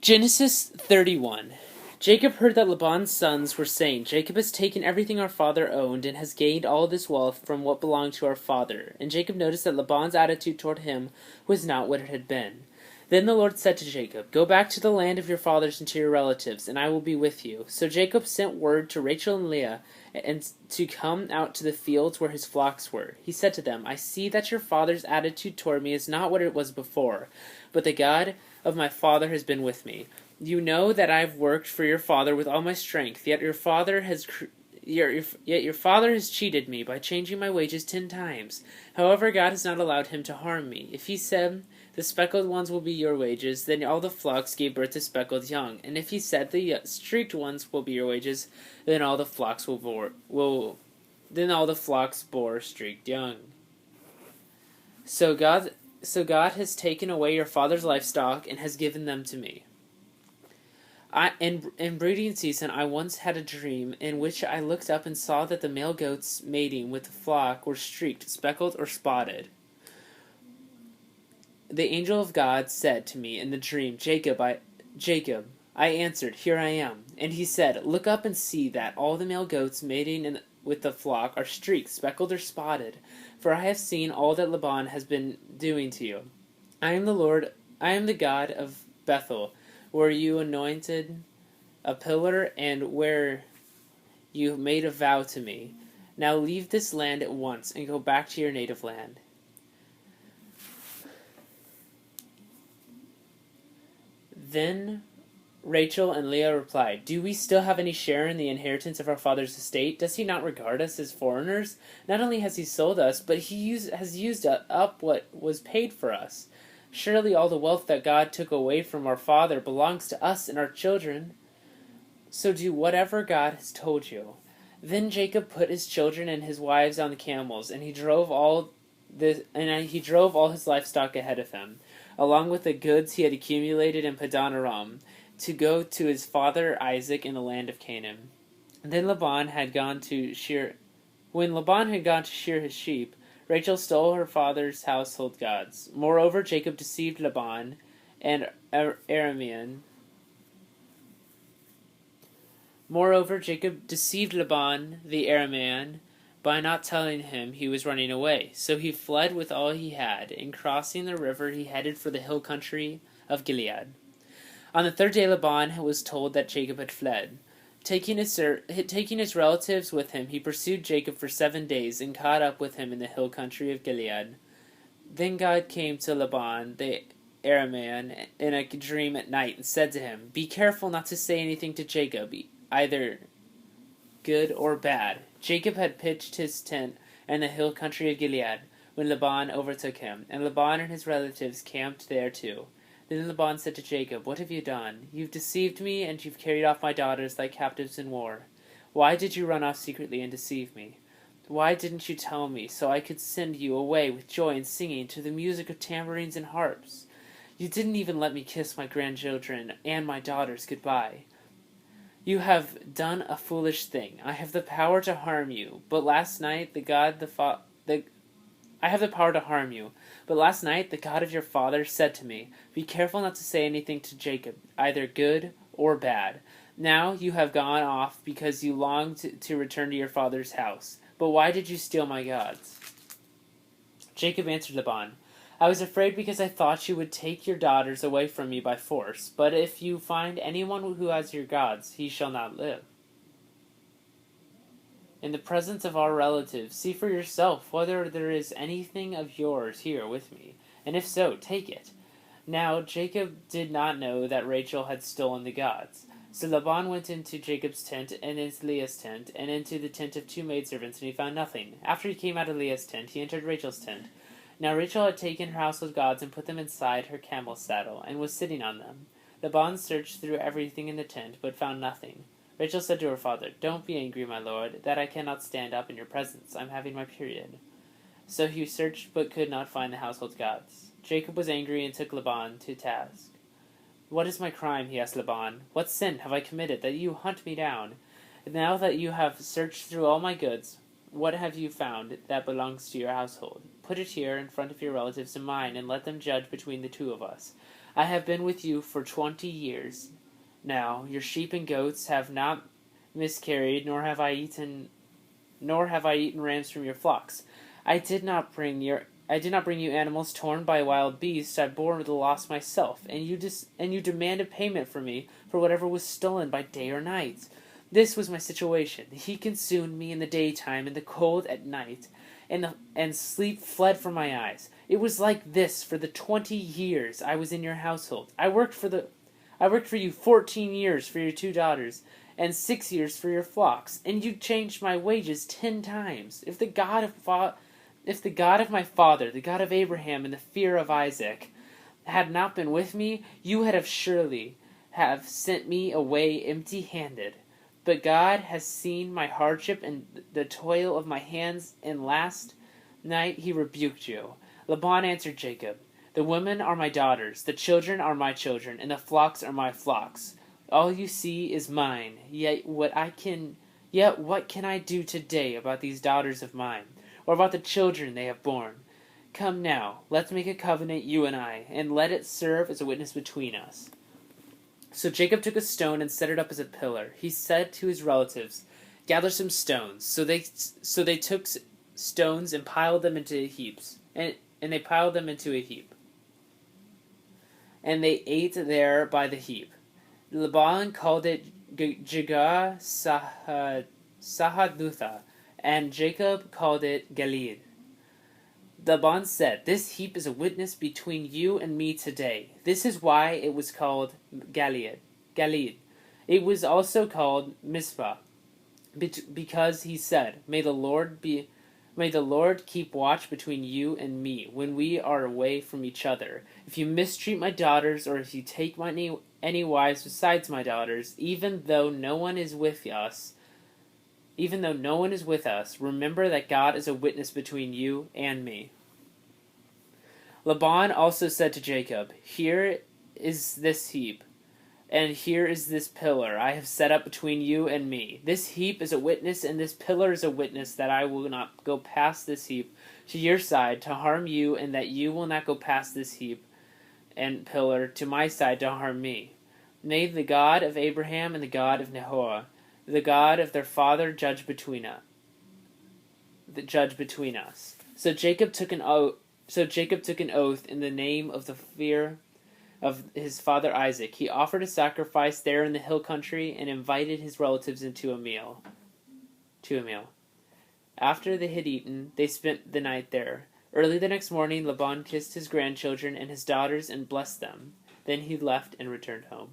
Genesis 31. Jacob heard that Laban's sons were saying, Jacob has taken everything our father owned and has gained all this wealth from what belonged to our father. And Jacob noticed that Laban's attitude toward him was not what it had been. Then the Lord said to Jacob, Go back to the land of your fathers and to your relatives, and I will be with you. So Jacob sent word to Rachel and Leah and to come out to the fields where his flocks were. He said to them, I see that your father's attitude toward me is not what it was before, but the God of my father has been with me. You know that I have worked for your father with all my strength, yet your father has cheated me by changing my wages 10 times. However, God has not allowed him to harm me. If he said, The speckled ones will be your wages, then all the flocks gave birth to speckled young. And if he said, The streaked ones will be your wages, then all the flocks bore streaked young. So God has taken away your father's livestock and has given them to me. In breeding season, I once had a dream in which I looked up and saw that the male goats mating with the flock were streaked, speckled, or spotted. The angel of God said to me in the dream, Jacob. I answered, Here I am. And he said, Look up and see that all the male goats mating with the flock are streaked, speckled, or spotted. For I have seen all that Laban has been doing to you. I am the Lord, I am the God of Bethel, where you anointed a pillar and where you made a vow to me. Now leave this land at once and go back to your native land. Then Rachel and Leah replied, Do we still have any share in the inheritance of our father's estate? Does he not regard us as foreigners? Not only has he sold us, but he has used up what was paid for us. Surely all the wealth that God took away from our father belongs to us and our children. So do whatever God has told you. Then Jacob put his children and his wives on the camels, and he drove all his livestock ahead of him, along with the goods he had accumulated in Padan Aram, to go to his father Isaac in the land of Canaan. When Laban had gone to shear his sheep, Rachel stole her father's household gods. Moreover, Jacob deceived Laban and Aramean. Moreover, Jacob deceived Laban the Aramean by not telling him he was running away. So he fled with all he had, and crossing the river he headed for the hill country of Gilead. On the 3rd day Laban was told that Jacob had fled. Taking his relatives with him, he pursued Jacob for 7 days and caught up with him in the hill country of Gilead. Then God came to Laban the Aramean in a dream at night and said to him, Be careful not to say anything to Jacob, either good or bad. Jacob had pitched his tent in the hill country of Gilead when Laban overtook him, and Laban and his relatives camped there too. Then Laban said to Jacob, What have you done? You've deceived me, and you've carried off my daughters like captives in war. Why did you run off secretly and deceive me? Why didn't you tell me, so I could send you away with joy and singing to the music of tambourines and harps? You didn't even let me kiss my grandchildren and my daughters goodbye. You have done a foolish thing. I have the power to harm you, but last night the God of your father said to me, Be careful not to say anything to Jacob, either good or bad. Now you have gone off because you longed to return to your father's house. But why did you steal my gods? Jacob answered Laban, I was afraid because I thought you would take your daughters away from me by force. But if you find anyone who has your gods, he shall not live. In the presence of our relatives, see for yourself whether there is anything of yours here with me, and if so, take it. Now Jacob did not know that Rachel had stolen the gods. So Laban went into Jacob's tent, and into Leah's tent, and into the tent of 2 maidservants, and he found nothing. After he came out of Leah's tent, he entered Rachel's tent. Now Rachel had taken her household gods and put them inside her camel's saddle, and was sitting on them. Laban searched through everything in the tent, but found nothing. Rachel said to her father, Don't be angry, my lord, that I cannot stand up in your presence. I'm having my period. So he searched, but could not find the household gods. Jacob was angry and took Laban to task. What is my crime? He asked Laban. What sin have I committed that you hunt me down? Now that you have searched through all my goods, what have you found that belongs to your household? Put it here in front of your relatives and mine, and let them judge between the two of us. I have been with you for 20 years now. Your sheep and goats have not miscarried, nor have I eaten rams from your flocks. I did not bring you animals torn by wild beasts. I bore the loss myself, and you demanded payment from me for whatever was stolen by day or night. This was my situation. The heat consumed me in the daytime, and the cold at night, and sleep fled from my eyes. It was like this for the 20 years I was in your household. I worked for you 14 years for your 2 daughters, and 6 years for your flocks, and you changed my wages 10 times. If the God of my father, the God of Abraham, and the fear of Isaac, had not been with me, you would have surely have sent me away empty-handed. But God has seen my hardship and the toil of my hands, and last night he rebuked you. Laban answered Jacob, the women are my daughters, the children are my children, and the flocks are my flocks. All you see is mine. Yet what can I do today about these daughters of mine, or about the children they have borne? Come now, let's make a covenant, you and I, and let it serve as a witness between us. So Jacob took a stone and set it up as a pillar. He said to his relatives, gather some stones. So they took stones and piled them into heaps, and they piled them into a heap. And they ate there by the heap. Laban called it Jegar Sahadutha, and Jacob called it Gilead. Laban said, this heap is a witness between you and me today. This is why it was called Gilead. It was also called Mizpah, because he said, May the Lord keep watch between you and me when we are away from each other. If you mistreat my daughters, or if you take any wives besides my daughters, even though no one is with us, remember that God is a witness between you and me. Laban also said to Jacob, here is this heap, and here is this pillar I have set up between you and me. This heap is a witness, and this pillar is a witness that I will not go past this heap to your side to harm you, and that you will not go past this heap and pillar to my side to harm me. May the God of Abraham and the God of Nahor, the God of their father, judge between us. So Jacob took an oath in the name of the fear of his father Isaac. He offered a sacrifice there in the hill country and invited his relatives into a meal. After they had eaten, they spent the night there. Early the next morning, Laban kissed his grandchildren and his daughters and blessed them. Then he left and returned home.